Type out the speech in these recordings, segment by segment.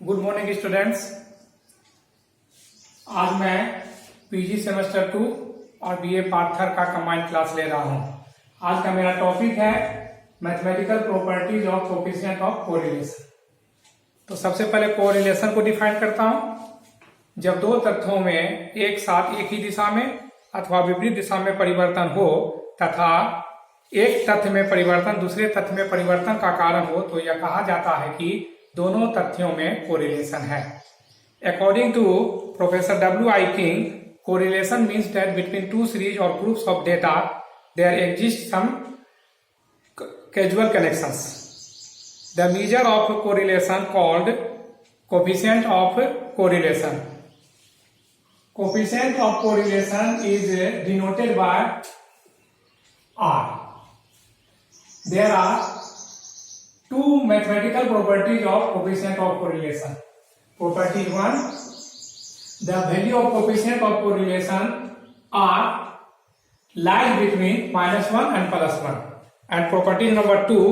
Good morning students. आज मैं PG semester 2 और बीए पार्ट थर्ड का कंबाइंड क्लास ले रहा हूं। आज का मेरा टॉपिक है mathematical properties of coefficient of correlation. तो सबसे पहले कोरिलेशन को डिफाइन करता हूं। जब दो तथ्यों में एक साथ एक ही दिशा में अथवा विपरीत दिशा में परिवर्तन हो तथा एक तथ्य में परिवर्तन दूसरे तथ्य में परिवर्तन का कारण हो तो यह कहा जाता है कि दोनों तथ्यों में कोरिलेशन है। According to Professor W.I. King, correlation means that between two series or groups of data there exist some causal connections. The measure of correlation called coefficient of correlation. Coefficient of correlation is denoted by R. There are two mathematical properties of coefficient of correlation. Property 1, the value of coefficient of correlation R lies between -1 and +1. And property number 2,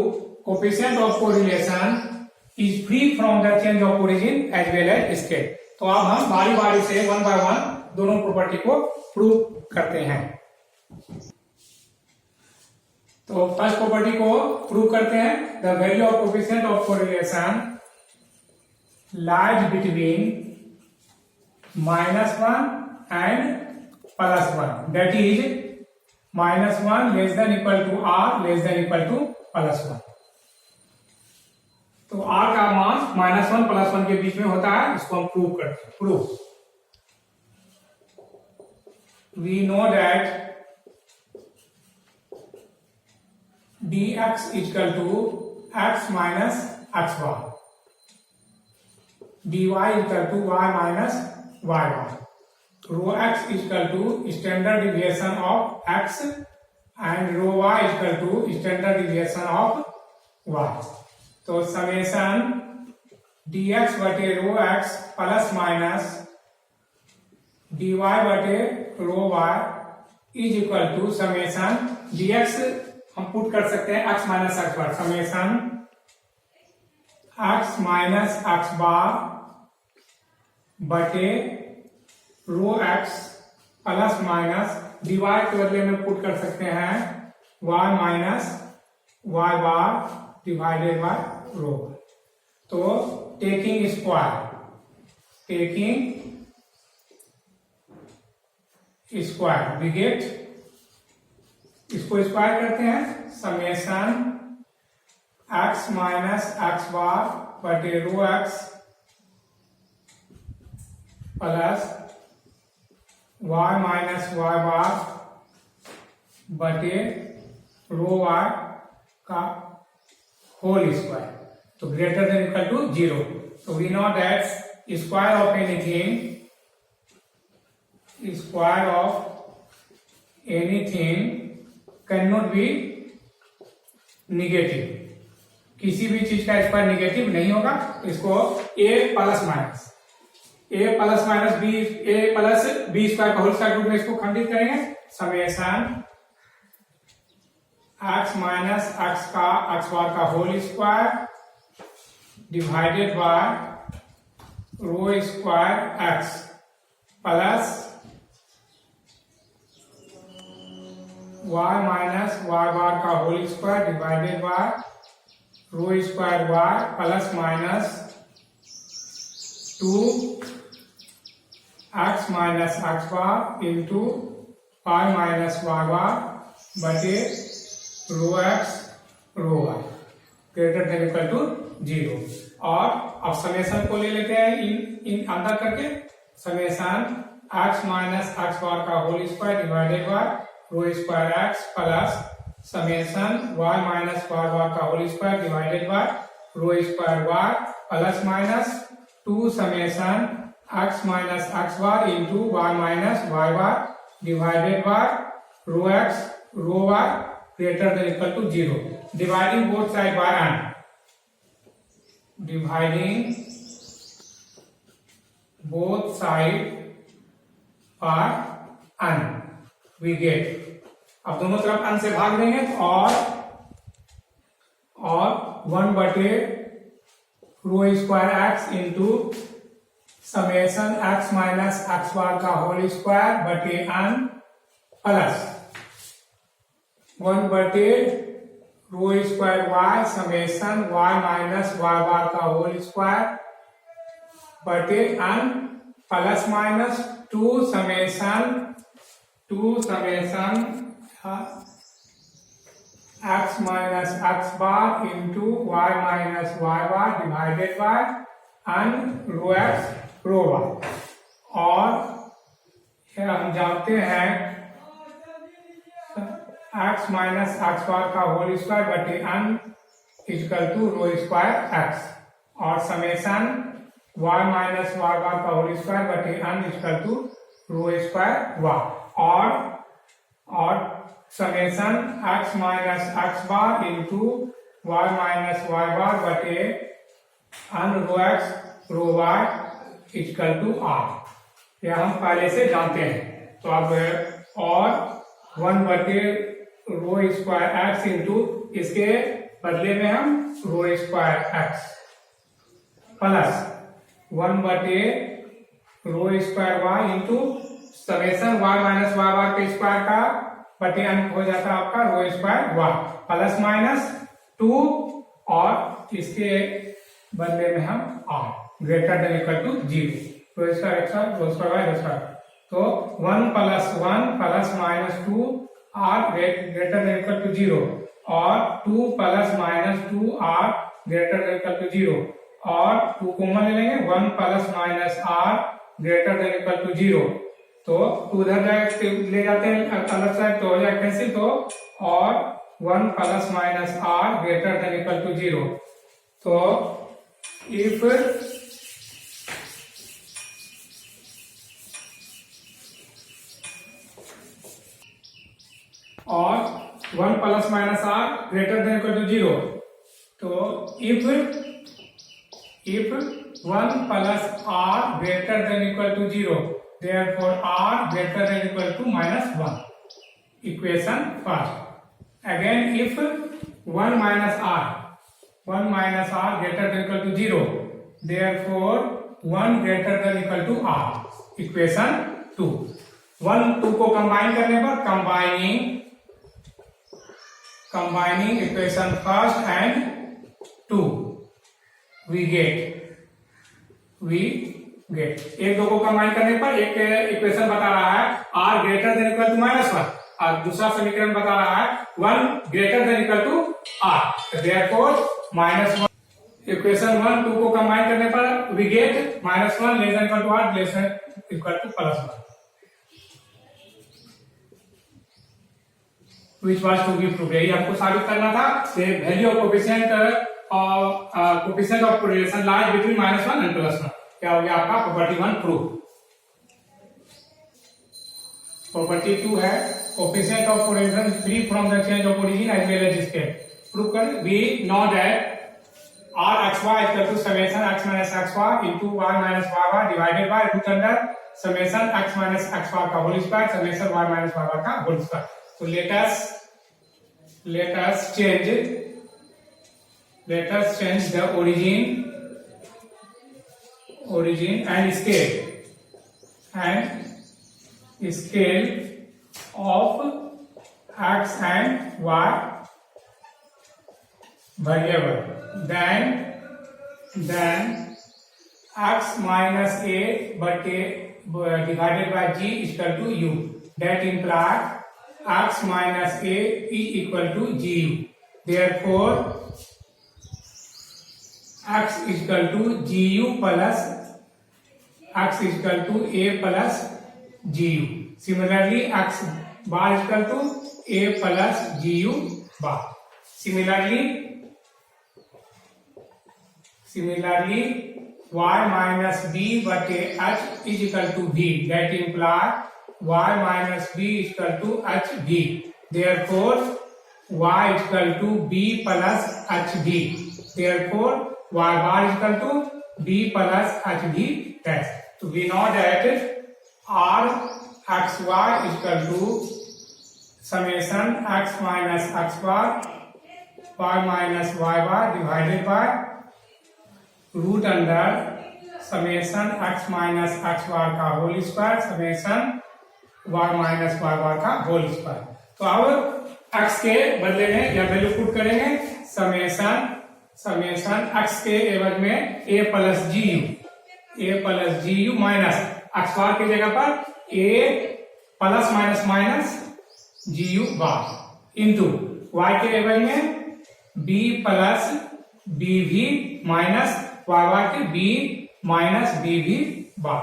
coefficient of correlation is free from the change of origin as well as scale. तो अब हम बारी बारी से 1 by 1 दोनों property को prove करते हैं। तो फर्स्ट प्रॉपर्टी को प्रूव करते हैं। The value of coefficient of correlation lies between -1 and +1, that is -1 less than equal to r less than equal to +1। तो r का मान -1 +1 के बीच में होता है। इसको हम प्रूव करते हैं। Prove we know that dx equal to x minus x bar, dy equal to y minus y bar, rho x equal to standard deviation of x and rho y equal to standard deviation of y। तो summation dx बटे rho x plus minus dy बटे rho y is equal to summation dx हम put कर सकते हैं x minus x bar, summation x minus x bar बटे rho x plus minus divide के बदले में पुट कर सकते हैं y minus y bar divided by rho. तो टेकिंग स्क्वायर वी गेट, इसको स्क्वायर करते हैं summation x minus x bar बटे rho x plus y minus y bar बटे रो y का होल स्क्वायर। तो ग्रेटर देन इक्वल टू 0। तो we know that square of anything can not be negative. किसी भी चीज का स्क्वायर निगेटिव नहीं होगा। इसको a plus minus b square का होल स्क्वायर रूप में इसको खंडित करेंगे। समेशन x माइनस एक्स का एक्स बार का whole square divided by rho square x plus y minus y bar का whole square divided by rho square y plus minus 2x minus x bar into y minus y bar बटे rho x rho y greater than equal to 0। और अब summation को ले लेते हैं इन अंदर करके। Summation x minus x bar का whole square divided by rho square x plus summation y minus y bar का whole square divided by rho square y plus minus 2 summation x minus x bar into y minus y bar divided by rho x rho y greater than equal to 0। Dividing both side by n, dividing both side by n we get. अब दोनों तरफ n से भाग देंगे और 1 बटे rho square x into summation x minus x bar का whole square बटे एन प्लस 1 बटे rho square y summation y minus y bar का होल स्क्वायर बटे n plus minus 2 summation x minus x bar into y minus y bar divided by n rho x rho y. और हम जानते हैं x minus x bar का whole square बटे n equal to rho square x और summation y minus y bar का whole square बटे n equal to rho square y और summation x minus x bar into y minus y bar बटे n rho x rho y equal to r। यह हम पहले से जानते हैं। तो अब और 1 बटे रो स्क्वायर एक्स इंटू इसके बदले में हम रो स्क्वायर एक्स प्लस 1 बटे rho square y into summation y minus y bar के स्क्वायर का बटे एन हो जाता है आपका rho square y plus minus 2 और इसके बदले में हम are greater than equal to 0 rho square x rho square y rho square. तो 1 plus 1 plus minus 2 are greater than equal to 0 और 2 plus minus 2 are greater than equal to 0 और 2 common ले लेंगे 1 plus minus r greater than equal to 0। तो 2 उधर ले जाते हैं अलग साइड तो हो जाए कैंसिल। तो और 1 plus minus r greater than equal to 0। तो इफ और 1 plus minus r greater than equal to 0। तो if 1 plus r greater than equal to 0, therefore r greater than equal to -1. Equation first. Again, if 1 minus r greater than equal to 0, therefore 1 greater than equal to r. Equation 2. 1 2 को combine करने पर combining equation first and 2. we get एक दो को combine करने पर एक equation बता रहा है r greater than equal to -1 और दूसरा समीकरण बता रहा है 1 greater than equal to r। Therefore -1 equation 1 2 को कंबाइन करने पर we get -1 less than equal to r less than equal to +1 which was to be proved. यही आपको साबित करना था कि value of coefficient coefficient of correlation lies between -1 and +1। क्या हो गया आपका प्रॉपर्टी 1 प्रूव। प्रॉपर्टी 2 है coefficient of correlation free from the change of origin as well as scale. Prove कर we know that rxy equal to summation x minus x bar into y minus y bar divided by root under summation x minus x bar का whole square summation y minus y bar का whole square. तो let us change the origin and scale of x and y variable. Then x minus a divided by g is equal to u. That implies x minus a is equal to gu. Therefore x is equal to gu plus x is equal to a plus gu. Similarly, x bar is equal to a plus gu bar. Similarly, y minus b बटे h is equal to v. That implies y minus b is equal to hv. Therefore, y is equal to b plus hv. Therefore, y bar is equal to b plus hv dash. So we know that r xy is equal to summation x minus x bar y minus y bar divided by root under summation x minus x bar का whole square summation y minus y bar का whole square. तो अब x के बदले में यह value put करेंगे summation x के एवज में a plus g u minus x bar की जगह पर a plus minus minus g u bar into y के एवज में b plus b v minus y bar के b minus b v bar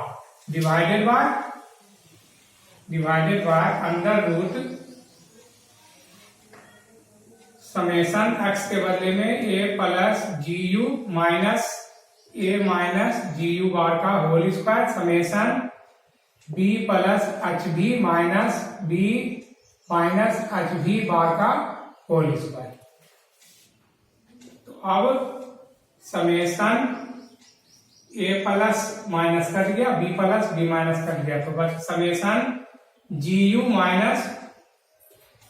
divided by under root summation x के बदले में a plus g u minus a minus g u bar का whole square summation b plus h v minus b minus h v bar का whole square. तो अब summation a plus minus cut गया b plus b minus cut गया तो बस summation g u minus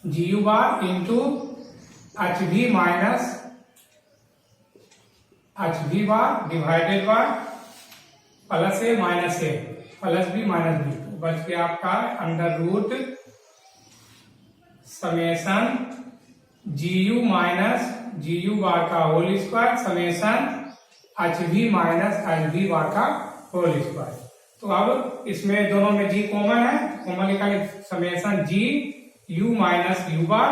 g u bar into h v minus h v bar divided by plus a minus a plus b minus b. तो बच गया आपका under root summation g u minus g u bar का whole square summation H v minus h v bar का whole square. तो अब इसमें दोनों में जी कॉमन है, कॉमन निकालें summation g u minus u bar,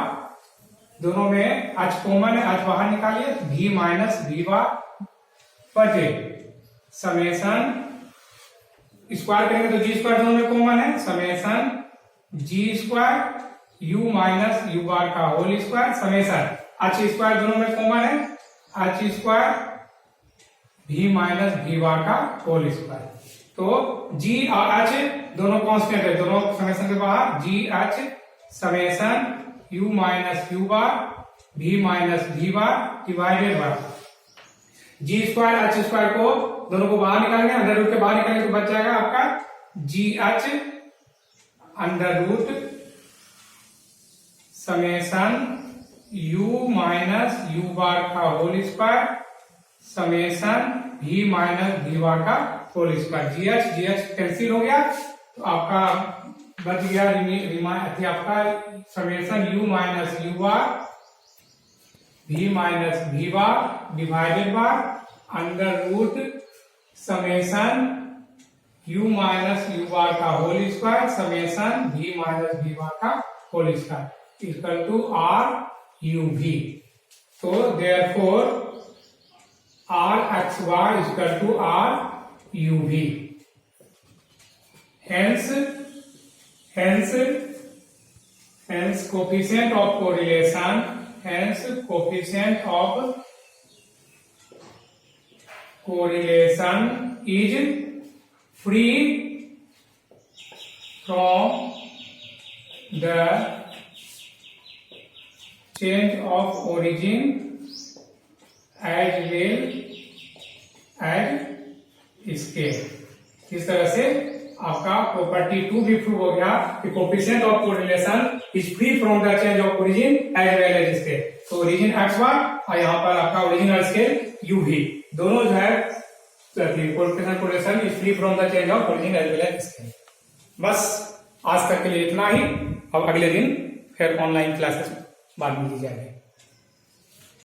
दोनों में एच कॉमन है, एच बाहर निकालिए भी माइनस भी बार बटे समेशन स्क्वायर करेंगे तो जी स्क्वायर दोनों में कॉमन है summation g square u minus u bar का whole square summation h square दोनों में कॉमन है एच स्क्वायर भी माइनस भी बार का होल स्क्वायर। तो जी और एच दोनों कांस्टेंट है, दोनों समेशन के बाहर g h summation u minus u bar v minus v bar divided by g square h square को दोनों को बाहर निकालेंगे, अंडर रूट के बाहर निकालेंगे तो बच जाएगा आपका g h under root summation u minus u bar का whole square summation v minus v bar का whole square. G h cancel हो गया तो आपका बच गया आपका summation u minus u bar v minus v bar divided by under root summation u minus u bar का whole square summation v minus v bar का whole square equal to r u v. तो therefore are x y equal to r u भी। Hence coefficient of correlation is free from the change of origin as well as scale। इस तरह से आपका property 2 भी prove हो गया कि coefficient of correlation is free from the change of origin as well as scale. तो origin x bar और यहाँ पर आपका ओरिजिनल स्केल यू भी दोनों जो है correlation is free from the change of origin as well as scale. बस आज तक के लिए इतना ही। अब अगले दिन फिर ऑनलाइन क्लासेस बाद में दी जाएगी।